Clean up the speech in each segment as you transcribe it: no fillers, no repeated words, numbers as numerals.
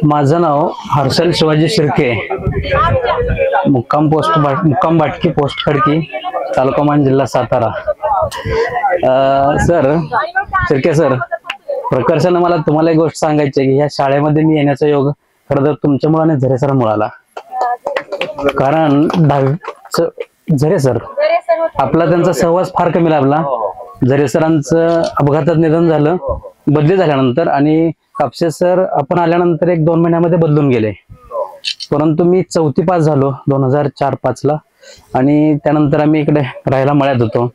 माझं नाव हर्षल शिवाजी शिर्के, मुक्काम बाटकी पोस्ट खडकी, तालुका मान, जिल्हा सातारा। सर शिर्के सर, प्रकर्षाने मला तुम्हाला एक गोष्ट सांगायची आहे की ह्या शाळेमध्ये मी येण्याचा योग खरं तर तुमच्यामुळे आणि झरे सर मिळाला। कारण झरे सर आपला त्यांचा सहवास फार कमी लाभला। झरे सरांचं अपघातात निधन झालं बदली झाल्यानंतर, आणि कापसे सर आपण आल्यानंतर 1-2 महिन्यामध्ये बदलून गेले। परंतु मी 4थी पास झालो 2004-5 ला, आणि त्यानंतर आम्ही इकडे राहायला मळ्यात होतो।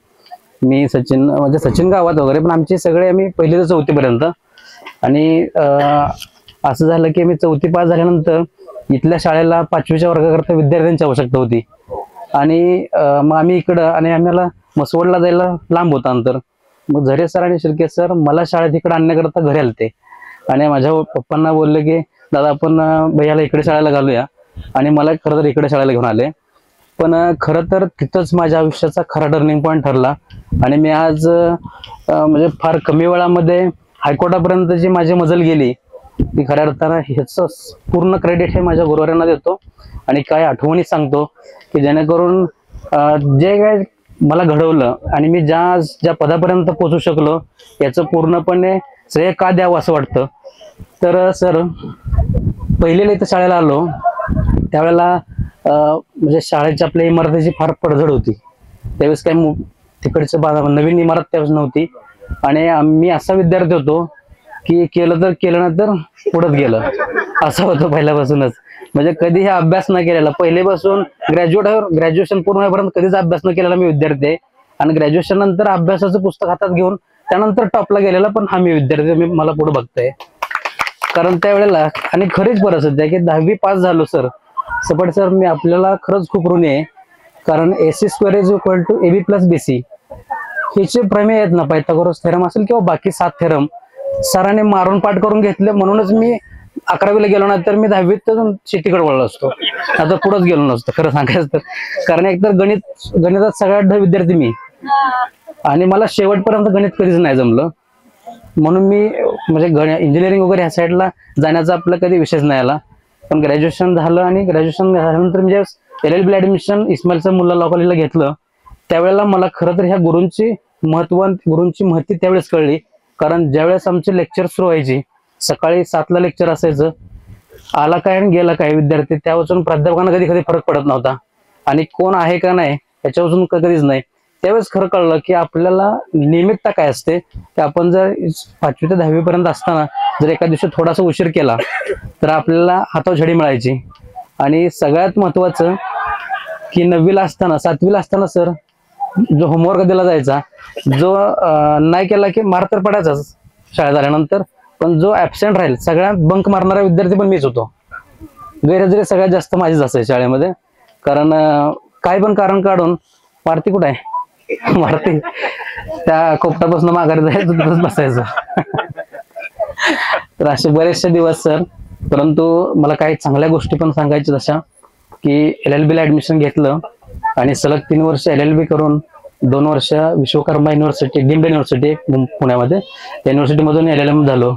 मी सचिन गावात वगैरे, पण आमचे सगळे आम्ही 1ली ते 4थी पर्यंत। आणि असं झालं की मी 4थी पास झाल्यानंतर इथल्या शाळेला 5वीच्या वर्गाकरता विद्यार्थ्यांची आवश्यकता होती, आणि मग आम्ही इकडं, आणि आम्हाला मसवडला जायला लांब होता अंतर। मग झरे सर आणि शिर्के सर मला शाळेत इकडे आणण्याकरता घरी आलते, आणि माझ्या पप्पांना बोलले की दादा आपण भैयाला इकडे शाळेला घालूया, आणि मला खरं तर इकडे शाळेला घेऊन आले। पण खरं तर तिथंच माझ्या आयुष्याचा खरा टर्निंग पॉईंट ठरला, आणि मी आज म्हणजे फार कमी वेळामध्ये हायकोर्टापर्यंत जी माझी मजल गेली ती खऱ्या अर्थानं ह्याचं पूर्ण क्रेडिट हे माझ्या गुरुवारांना देतो, आणि काय आठवणी सांगतो की जेणेकरून जे काय मला घडवलं आणि मी ज्या पदापर्यंत पोहोचू शकलो याचं पूर्णपणे श्रेय का द्यावं असं वाटतं। तर सर पहिलेला इथं शाळेला आलो त्यावेळेला म्हणजे शाळेच्या आपल्या इमारतीची फार पडझड होती। त्यावेळेस काही तिकडचं नवीन इमारत त्यावेळेस नव्हती, आणि मी असा विद्यार्थी होतो की केलं तर केलं ना तर पुढत गेलं असं होतं पहिल्यापासूनच। म्हणजे कधी हे अभ्यास न केलेला, पहिलेपासून ग्रॅज्युएशन पूर्ण होईपर्यंत कधीच अभ्यास न केलेला मी विद्यार्थी आहे, आणि ग्रॅज्युएशन नंतर अभ्यासाचं पुस्तक हातात घेऊन त्यानंतर टॉपला गेलेला पण हा मी विद्यार्थी, मी मला पुढे बघतोय। कारण त्यावेळेला आणि खरीच परिस्थिती आहे की 10वी पास झालो सर सपाट सर, मी आपल्याला खरंच खूप ऋणी आहे। कारण AC² = AB + BC हे जे प्रमेय आहेत ना, पायथागोरस थेरम असेल किंवा बाकी 7 थेरम सरांनी मारून पाठ करून घेतले, म्हणूनच मी 11वीला गेलो ना तर मी 10वीत शेतीकडे वळलो असतो, आता पुढेच गेलो नसतो खरं सांगायचं तर। कारण एकतर गणितात सगळ्यात ढ विद्यार्थी मी, आणि मला शेवटपर्यंत गणित कधीच नाही जमलं, म्हणून मी म्हणजे इंजिनिअरिंग वगैरे ह्या साईडला जाण्याचा आपला कधी विषयच नाही आला। पण ग्रॅज्युएशन झालं, आणि ग्रॅज्युएशन झाल्यानंतर म्हणजे LLB admission Ismail sir Mulla law कॉलेजला घेतलं, त्यावेळेला मला खरं तर ह्या गुरूंची महती त्यावेळेस कळली। कारण ज्यावेळेस आमचे लेक्चर सुरू व्हायची, सकाळी 7ला लेक्चर असायचं, आला काय आणि गेला काय विद्यार्थी, त्यापासून प्राध्यापकांना कधी कधी फरक पडत नव्हता, आणि कोण आहे का नाही याच्यापासून कधीच नाही। त्यावेळेस खरं कळलं की आपल्याला नियमितता काय असते, ते आपण जर 5वी ते 10वी पर्यंत असताना जर एका दिवशी थोडासा उशीर केला तर आपल्याला हातावर झडी मिळायची। आणि सगळ्यात महत्वाचं की 9वीला असताना 7वीला असताना सर जो होमवर्क दिला जायचा, जो नाही केला की मार तर पडायचाच शाळेत झाल्यानंतर, पण जो ऍबसेंट राहील, सगळ्यात बंक मारणारा विद्यार्थी पण मीच होतो। गैरहजेरी सगळ्यात जास्त माझीच असायची शाळेमध्ये, कारण काय पण कारण काढून मारती कुठे आहे मारती, त्या कोपटापासून माघारी जायचं बसायचं। तर असे बरेचसे दिवस सर, परंतु मला काही चांगल्या गोष्टी पण सांगायच्या जशा की LLB ला ऍडमिशन घेतलं, आणि सलग 3 वर्ष LLB करून 2 वर्ष विश्वकर्मा युनिव्हर्सिटी, डीम्ड युनिव्हर्सिटी पुण्यामध्ये, त्या युनिव्हर्सिटी मधून LLM झालो,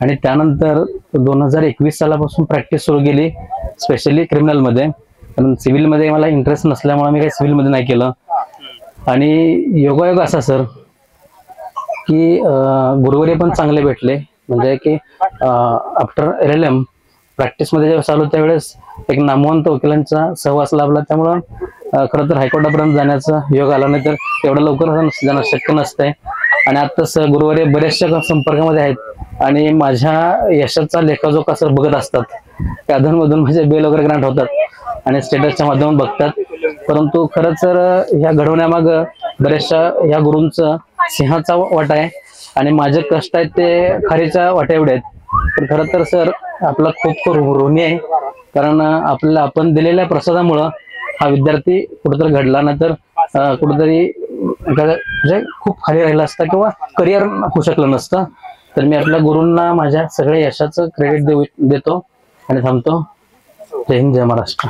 आणि त्यानंतर 2021 सालापासून प्रॅक्टिस सुरू केली, स्पेशली क्रिमिनल मध्ये। कारण सिव्हिल मध्ये मला इंटरेस्ट नसल्यामुळे मी काही सिव्हिल मध्ये नाही केलं। आणि योगायोग असा सर की गुरुवारी पण चांगले भेटले, म्हणजे की आफ्टर LLM प्रॅक्टिस मध्ये जेव्हा चालू त्यावेळेस एक नामवंत वकिलांचा सहवास लाभला, त्यामुळं खरं तर हायकोर्टापर्यंत जाण्याचा योग आला, नाही तर एवढं लवकर जाणं शक्य नसतंय। आणि आता गुरुवारी बऱ्याचशा संपर्कामध्ये आहेत, आणि माझ्या यशाचा लेखाजोखा सर बघत असतात, त्या अधूनमधून माझे बेल वगैरे ग्रांट होतात, आणि स्टेटसच्या माध्यमातून बघतात। परंतु खरंच सर ह्या घडवण्यामाग बऱ्याचशा ह्या गुरूंचा सिंहाचा वाटा आहे, आणि माझे कष्ट आहेत ते खारीच्या वाट्या एवढे आहेत। पण खरं तर सर आपला खूप ऋणी आहे, कारण आपण दिलेल्या प्रसादामुळं हा विद्यार्थी कुठेतरी घडला, नंतर कुठेतरी म्हणजे खूप खाली राहिला असता किंवा करिअर होऊ शकलं नसतं। तर मी आपल्या गुरूंना माझ्या सगळ्या यशाचं क्रेडिट देतो आणि थांबतो। जय हिंद, जय महाराष्ट्र।